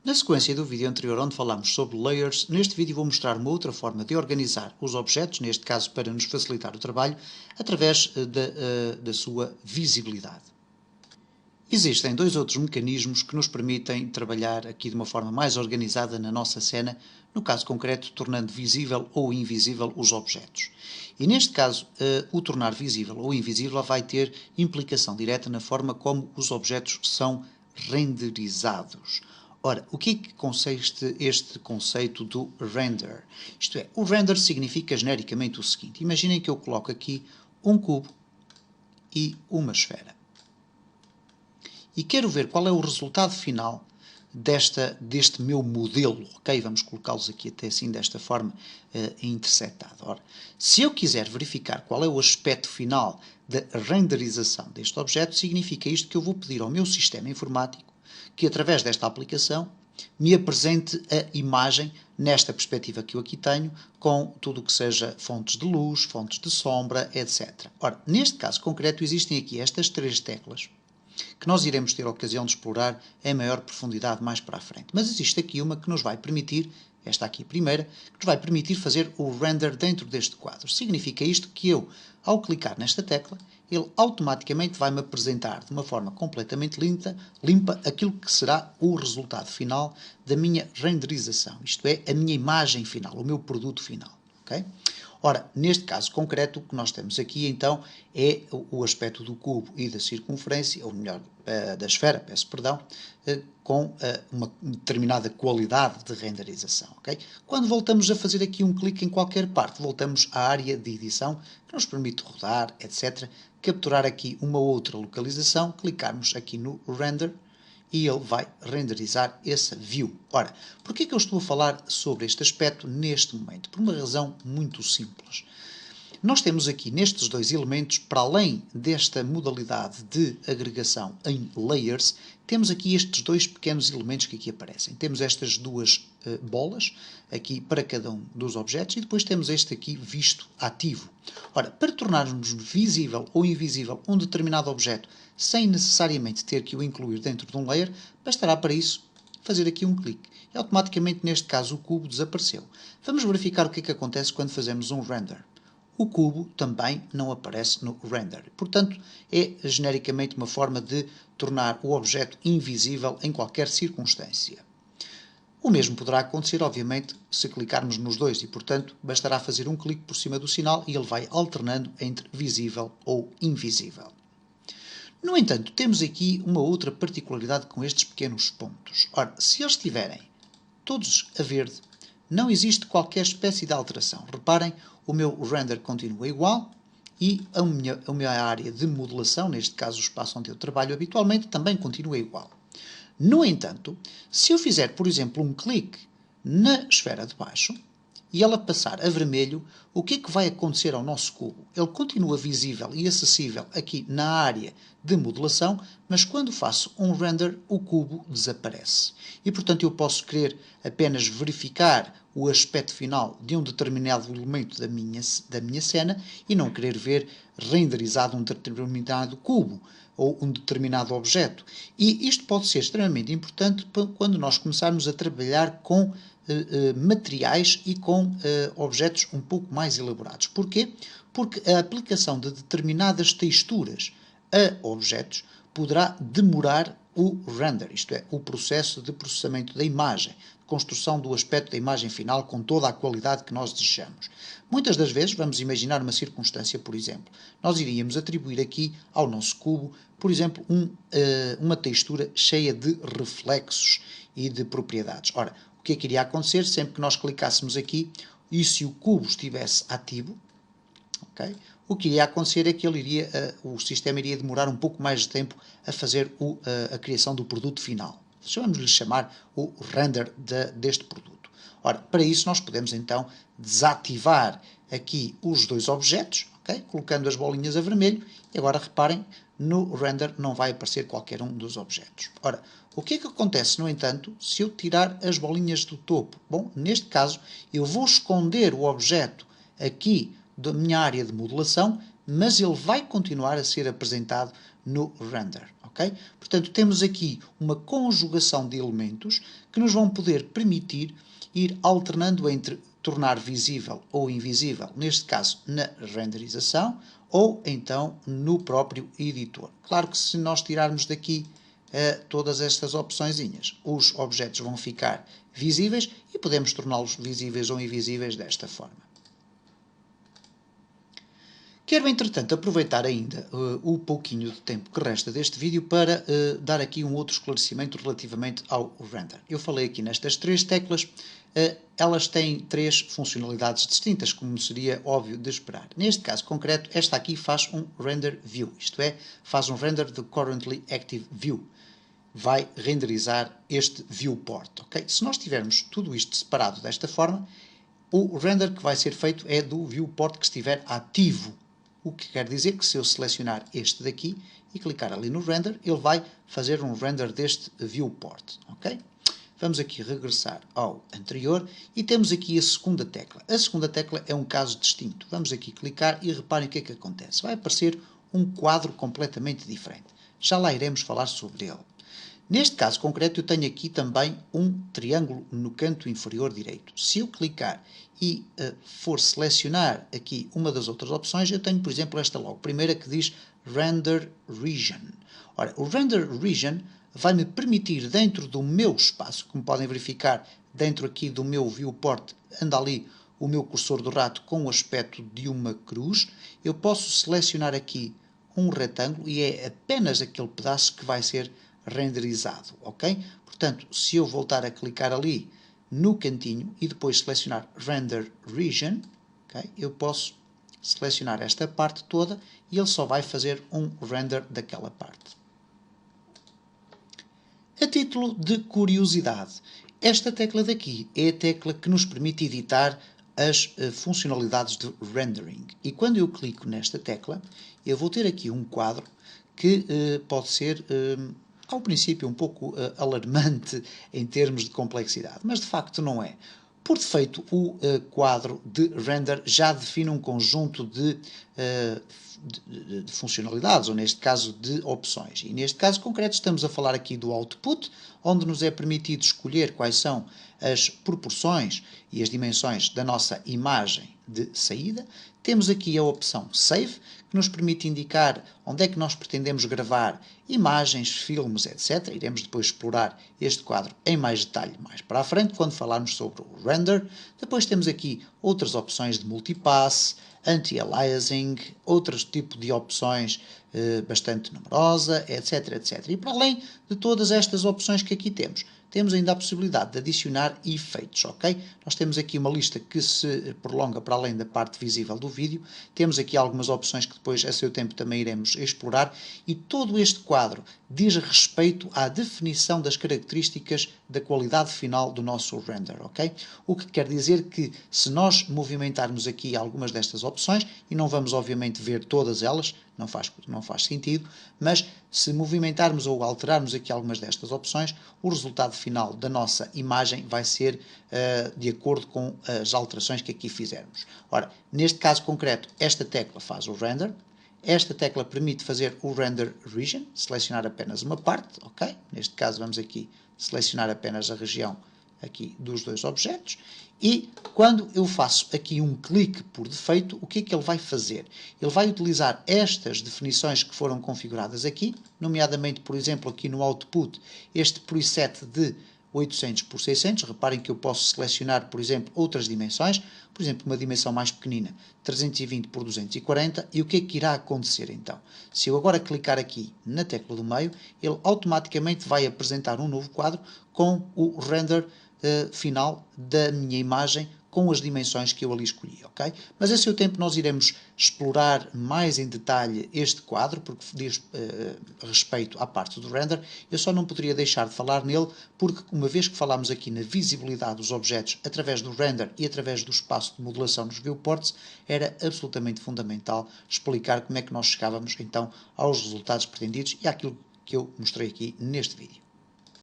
Na sequência do vídeo anterior onde falámos sobre layers, neste vídeo vou mostrar uma outra forma de organizar os objetos, neste caso para nos facilitar o trabalho, através da sua visibilidade. Existem dois outros mecanismos que nos permitem trabalhar aqui de uma forma mais organizada na nossa cena, no caso concreto, tornando visível ou invisível os objetos. E neste caso, o tornar visível ou invisível vai ter implicação direta na forma como os objetos são renderizados. Ora, o que é que consiste este conceito do render? Isto é, o render significa genericamente o seguinte: imaginem que eu coloco aqui um cubo e uma esfera. E quero ver qual é o resultado final deste meu modelo, ok? Vamos colocá-los aqui até assim, desta forma, intersetado. Ora, se eu quiser verificar qual é o aspecto final da renderização deste objeto, significa isto que eu vou pedir ao meu sistema informático que, através desta aplicação, me apresente a imagem nesta perspectiva que eu aqui tenho, com tudo o que seja fontes de luz, fontes de sombra, etc. Ora, neste caso concreto, existem aqui estas três teclas, que nós iremos ter a ocasião de explorar em maior profundidade mais para a frente. Mas existe aqui uma que nos vai permitir, esta aqui primeira, que nos vai permitir fazer o render dentro deste quadro. Significa isto que eu, ao clicar nesta tecla, ele automaticamente vai-me apresentar de uma forma completamente limpa aquilo que será o resultado final da minha renderização. Isto é, a minha imagem final, o meu produto final. Okay? Ora, neste caso concreto, o que nós temos aqui então é o aspecto do cubo e da circunferência, ou melhor, da esfera, peço perdão, com uma determinada qualidade de renderização. Okay? Quando voltamos a fazer aqui um clique em qualquer parte, voltamos à área de edição, que nos permite rodar, etc., capturar aqui uma outra localização, clicarmos aqui no render, e ele vai renderizar esse view. Ora, porquê que eu estou a falar sobre este aspecto neste momento? Por uma razão muito simples. Nós temos aqui nestes dois elementos, para além desta modalidade de agregação em layers, temos aqui estes dois pequenos elementos que aqui aparecem. Temos estas duas bolas, aqui para cada um dos objetos, e depois temos este aqui visto ativo. Ora, para tornarmos visível ou invisível um determinado objeto, sem necessariamente ter que o incluir dentro de um layer, bastará para isso fazer aqui um clique. E automaticamente, neste caso, o cubo desapareceu. Vamos verificar o que é que acontece quando fazemos um render. O cubo também não aparece no render. Portanto, é genericamente uma forma de tornar o objeto invisível em qualquer circunstância. O mesmo poderá acontecer, obviamente, se clicarmos nos dois e, portanto, bastará fazer um clique por cima do sinal e ele vai alternando entre visível ou invisível. No entanto, temos aqui uma outra particularidade com estes pequenos pontos. Ora, se eles estiverem todos a verde, não existe qualquer espécie de alteração. Reparem, o meu render continua igual e a minha área de modelação, neste caso o espaço onde eu trabalho habitualmente, também continua igual. No entanto, se eu fizer, por exemplo, um clique na esfera de baixo e ela passar a vermelho, o que é que vai acontecer ao nosso cubo? Ele continua visível e acessível aqui na área de modelação, mas quando faço um render, o cubo desaparece. E, portanto, eu posso querer apenas verificar o aspecto final de um determinado elemento da minha cena e não querer ver renderizado um determinado cubo ou um determinado objeto. E isto pode ser extremamente importante quando nós começarmos a trabalhar com materiais e com objetos um pouco mais elaborados. Porquê? Porque a aplicação de determinadas texturas a objetos poderá demorar o render, isto é, o processo de processamento da imagem, construção do aspecto da imagem final com toda a qualidade que nós desejamos. Muitas das vezes, vamos imaginar uma circunstância, por exemplo, nós iríamos atribuir aqui ao nosso cubo, por exemplo, uma textura cheia de reflexos e de propriedades. Ora, o que é que iria acontecer sempre que nós clicássemos aqui e se o cubo estivesse ativo, okay, o que iria acontecer é que o sistema iria demorar um pouco mais de tempo a fazer a criação do produto final. Vamos-lhe chamar o render deste produto. Ora, para isso nós podemos então desativar aqui os dois objetos, okay, colocando as bolinhas a vermelho, e agora reparem, no render não vai aparecer qualquer um dos objetos. Ora, o que é que acontece, no entanto, se eu tirar as bolinhas do topo? Bom, neste caso, eu vou esconder o objeto aqui da minha área de modelação, mas ele vai continuar a ser apresentado no render. ok? Portanto, temos aqui uma conjugação de elementos que nos vão poder permitir ir alternando entre tornar visível ou invisível, neste caso na renderização, ou então no próprio editor. Claro que se nós tirarmos daqui todas estas opçõezinhas, os objetos vão ficar visíveis e podemos torná-los visíveis ou invisíveis desta forma. Quero, entretanto, aproveitar ainda o pouquinho de tempo que resta deste vídeo para dar aqui um outro esclarecimento relativamente ao render. Eu falei aqui nestas três teclas, elas têm três funcionalidades distintas, como seria óbvio de esperar. Neste caso concreto, esta aqui faz um render view, isto é, faz um render do currently active view. Vai renderizar este viewport, ok? Se nós tivermos tudo isto separado desta forma, o render que vai ser feito é do viewport que estiver ativo. O que quer dizer que se eu selecionar este daqui e clicar ali no render, ele vai fazer um render deste viewport, ok? Vamos aqui regressar ao anterior e temos aqui a segunda tecla. A segunda tecla é um caso distinto. Vamos aqui clicar e reparem o que é que acontece. Vai aparecer um quadro completamente diferente. Já lá iremos falar sobre ele. Neste caso concreto, eu tenho aqui também um triângulo no canto inferior direito. Se eu clicar e for selecionar aqui uma das outras opções, eu tenho, por exemplo, esta logo, primeira que diz Render Region. Ora, o Render Region vai-me permitir, dentro do meu espaço, como podem verificar, dentro aqui do meu viewport, anda ali o meu cursor do rato com o aspecto de uma cruz, eu posso selecionar aqui um retângulo e é apenas aquele pedaço que vai ser renderizado, ok? Portanto, se eu voltar a clicar ali no cantinho e depois selecionar Render Region, okay, eu posso selecionar esta parte toda e ele só vai fazer um render daquela parte. A título de curiosidade, esta tecla daqui é a tecla que nos permite editar as funcionalidades de rendering. E quando eu clico nesta tecla, eu vou ter aqui um quadro que pode ser ao princípio um pouco alarmante em termos de complexidade, mas de facto não é. Por defeito, o quadro de render já define um conjunto de funcionalidades, ou neste caso de opções. E neste caso concreto estamos a falar aqui do output, onde nos é permitido escolher quais são as proporções e as dimensões da nossa imagem de saída. Temos aqui a opção Save, que nos permite indicar onde é que nós pretendemos gravar imagens, filmes, etc. Iremos depois explorar este quadro em mais detalhe mais para a frente, quando falarmos sobre o render. Depois temos aqui outras opções de multipass, anti-aliasing, outros tipos de opções bastante numerosa, etc, etc. E para além de todas estas opções que aqui temos, temos ainda a possibilidade de adicionar efeitos, ok? Nós temos aqui uma lista que se prolonga para além da parte visível do vídeo. Temos aqui algumas opções que depois, a seu tempo, também iremos explorar. E todo este quadro diz respeito à definição das características da qualidade final do nosso render, ok? O que quer dizer que, se nós movimentarmos aqui algumas destas opções, e não vamos, obviamente, ver todas elas, não faz sentido, mas se movimentarmos ou alterarmos aqui algumas destas opções, o resultado final da nossa imagem vai ser de acordo com as alterações que aqui fizermos. Ora, neste caso concreto, esta tecla faz o render, esta tecla permite fazer o Render Region, selecionar apenas uma parte, ok? Neste caso vamos aqui selecionar apenas a região aqui dos dois objetos, e quando eu faço aqui um clique por defeito, o que é que ele vai fazer? Ele vai utilizar estas definições que foram configuradas aqui, nomeadamente, por exemplo, aqui no output, este preset de 800 por 600, reparem que eu posso selecionar, por exemplo, outras dimensões, por exemplo, uma dimensão mais pequenina, 320 por 240, e o que é que irá acontecer então? Se eu agora clicar aqui na tecla do meio, ele automaticamente vai apresentar um novo quadro com o render final da minha imagem com as dimensões que eu ali escolhi, ok? Mas a seu tempo nós iremos explorar mais em detalhe este quadro, porque diz respeito à parte do render. Eu só não poderia deixar de falar nele, porque uma vez que falámos aqui na visibilidade dos objetos através do render e através do espaço de modelação nos viewports, era absolutamente fundamental explicar como é que nós chegávamos então aos resultados pretendidos e àquilo que eu mostrei aqui neste vídeo.